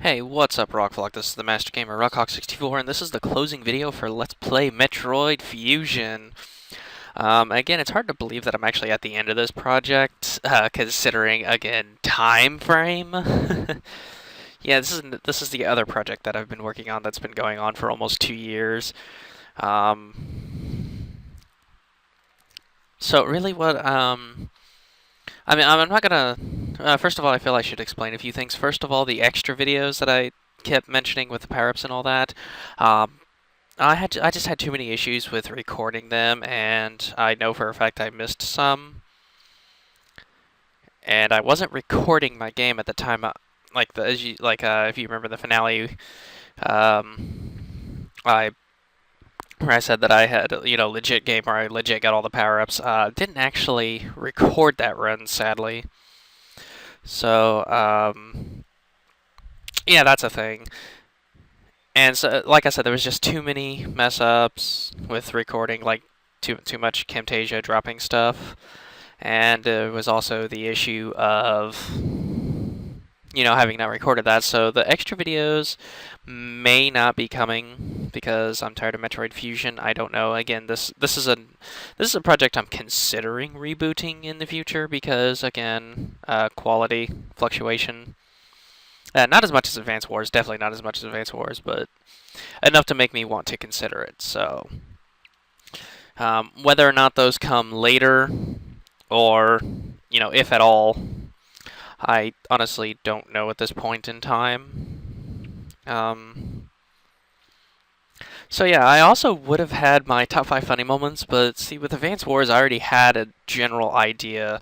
Hey, what's up, Rockvlog? This is the Master Gamer, Rockhawk64, and this is the closing video for Let's Play Metroid Fusion. Again, it's hard to believe that I'm actually at the end of this project, considering, again, time frame. Yeah, this is the other project that I've been working on that's been going on for almost 2 years. So really I'm not gonna. First of all, I feel I should explain a few things. First of all, the extra videos that I kept mentioning with the power-ups and all that. Um, I just had too many issues with recording them, and I know for a fact I missed some. And I wasn't recording my game at the time. Like if you remember the finale, I where I said that I had legit game where I legit got all the power-ups. Didn't actually record that run, sadly. So, yeah, that's a thing. And so, like I said, there was just too many mess ups with recording, like too much Camtasia dropping stuff, and there was also the issue of having not recorded that. So the extra videos may not be coming because I'm tired of Metroid Fusion. I don't know. Again, this is a project I'm considering rebooting in the future because again, quality fluctuation. Not as much as Advance Wars, definitely not as much as Advance Wars, but enough to make me want to consider it. So, whether or not those come later, or if at all, I honestly don't know at this point in time. So yeah, I also would have had my top 5 funny moments, but see, with Advance Wars, I already had a general idea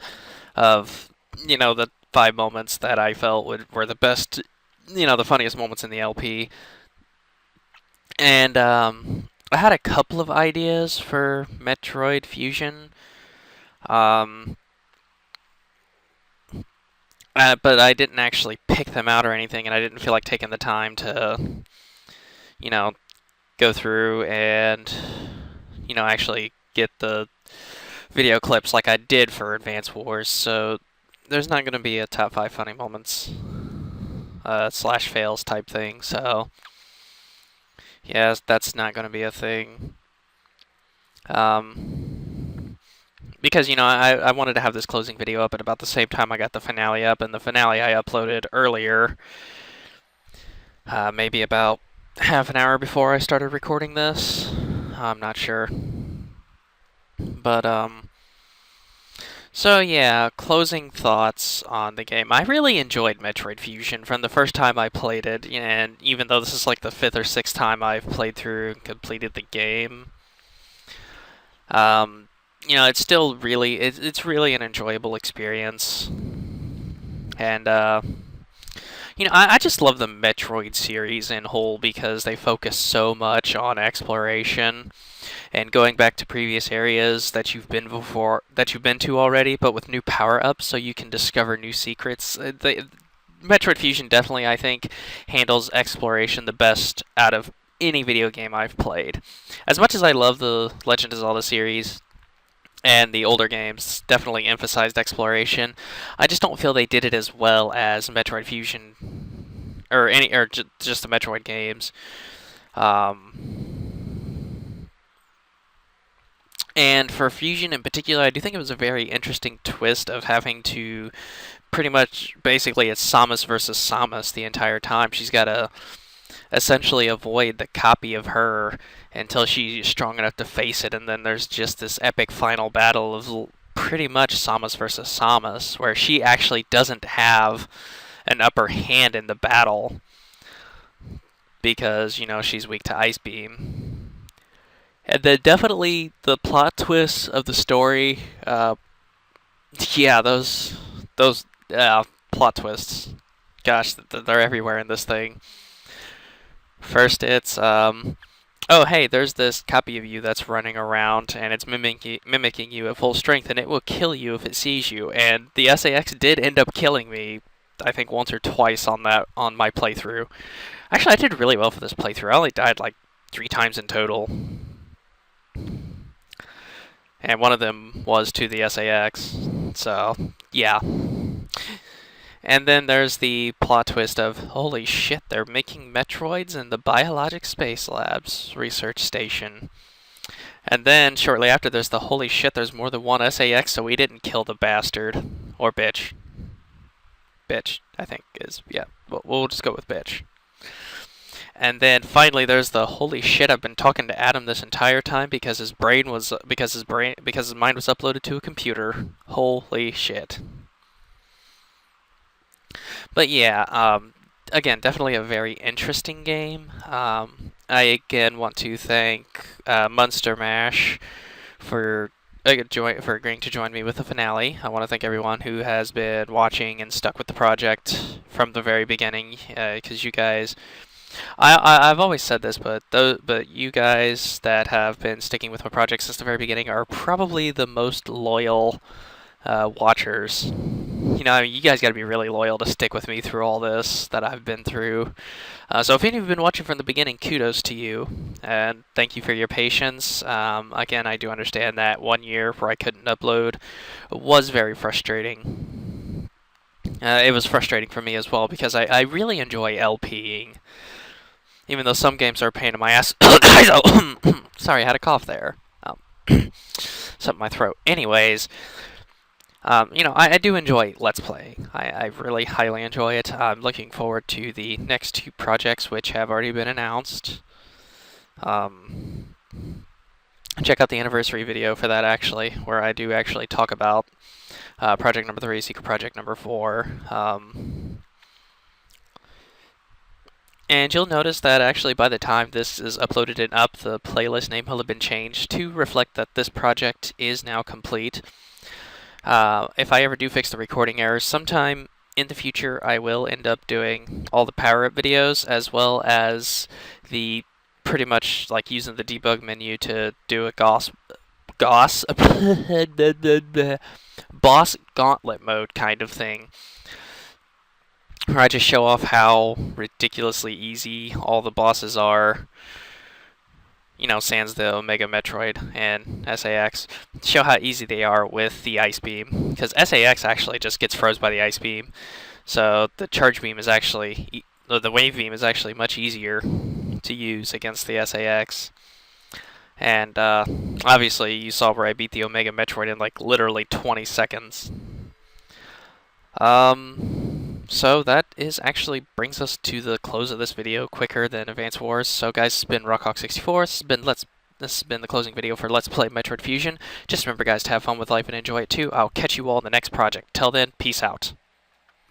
of the 5 moments that I felt were the best, the funniest moments in the LP. And I had a couple of ideas for Metroid Fusion, but I didn't actually pick them out or anything, and I didn't feel like taking the time to, go through and, actually get the video clips like I did for Advance Wars. So there's not going to be a top 5 funny moments slash fails type thing. So yeah, that's not going to be a thing. Because I wanted to have this closing video up at about the same time I got the finale up, and the finale I uploaded earlier, maybe about half an hour before I started recording this. I'm not sure. But so yeah, closing thoughts on the game. I really enjoyed Metroid Fusion from the first time I played it, and even though this is like the 5th or 6th time I've played through and completed the game, it's still it's really an enjoyable experience. And I just love the Metroid series in whole because they focus so much on exploration and going back to previous areas that you've been to already, but with new power-ups, so you can discover new secrets. Metroid Fusion definitely, I think, handles exploration the best out of any video game I've played. As much as I love the Legend of Zelda series and the older games definitely emphasized exploration, I just don't feel they did it as well as Metroid Fusion or just the Metroid games. And for Fusion in particular, I do think it was a very interesting twist of having to pretty much basically it's Samus versus Samus the entire time. She's got to essentially avoid the copy of her until she's strong enough to face it, and then there's just this epic final battle of pretty much Samus versus Samus, where she actually doesn't have an upper hand in the battle because, she's weak to Ice Beam. And then definitely the plot twists of the story, yeah, those plot twists, gosh, they're everywhere in this thing. First, it's oh hey, there's this copy of you that's running around, and it's mimicking you at full strength, and it will kill you if it sees you. And the SAX did end up killing me, I think once or twice on my playthrough. Actually, I did really well for this playthrough. I only died like 3 times in total, and one of them was to the SAX. So yeah. And then there's the plot twist of, holy shit, they're making Metroids in the Biologic Space Labs research station. And then, shortly after, there's the, holy shit, there's more than one SAX, so we didn't kill the bastard. Or bitch. Bitch, I think is, yeah, we'll just go with bitch. And then finally, there's the, holy shit, I've been talking to Adam this entire time because his mind was uploaded to a computer. Holy shit. But yeah, again, definitely a very interesting game. I again want to thank Munster Mash for agreeing to join me with the finale. I want to thank everyone who has been watching and stuck with the project from the very beginning, because you guys, I've always said this, but you guys that have been sticking with my project since the very beginning are probably the most loyal watchers. You know, I mean, you guys got to be really loyal to stick with me through all this that I've been through. So if any of you have been watching from the beginning, kudos to you, and thank you for your patience. Again, I do understand that 1 year where I couldn't upload was very frustrating. It was frustrating for me as well because I really enjoy LPing. Even though some games are a pain in my ass. Sorry, I had a cough there. Something in my throat. Anyways, you know, I do enjoy Let's Playing. I really highly enjoy it. I'm looking forward to the next two projects, which have already been announced. Check out the anniversary video for that, actually, where I do actually talk about Project number 3, Secret Project number 4. And you'll notice that actually by the time this is uploaded and up, the playlist name will have been changed to reflect that this project is now complete. If I ever do fix the recording errors, sometime in the future I will end up doing all the power-up videos as well as the pretty much like using the debug menu to do a boss gauntlet mode kind of thing. Where I just show off how ridiculously easy all the bosses are. You know, sans the Omega Metroid and SAX. Show how easy they are with the Ice Beam. Because SAX actually just gets froze by the Ice Beam. So the Charge Beam is actually, the Wave Beam is actually much easier to use against the SAX. And obviously you saw where I beat the Omega Metroid in like literally 20 seconds. So that actually brings us to the close of this video quicker than Advance Wars. So guys, this has been Rockhawk64. This has been the closing video for Let's Play Metroid Fusion. Just remember guys to have fun with life and enjoy it too. I'll catch you all in the next project. Till then, peace out.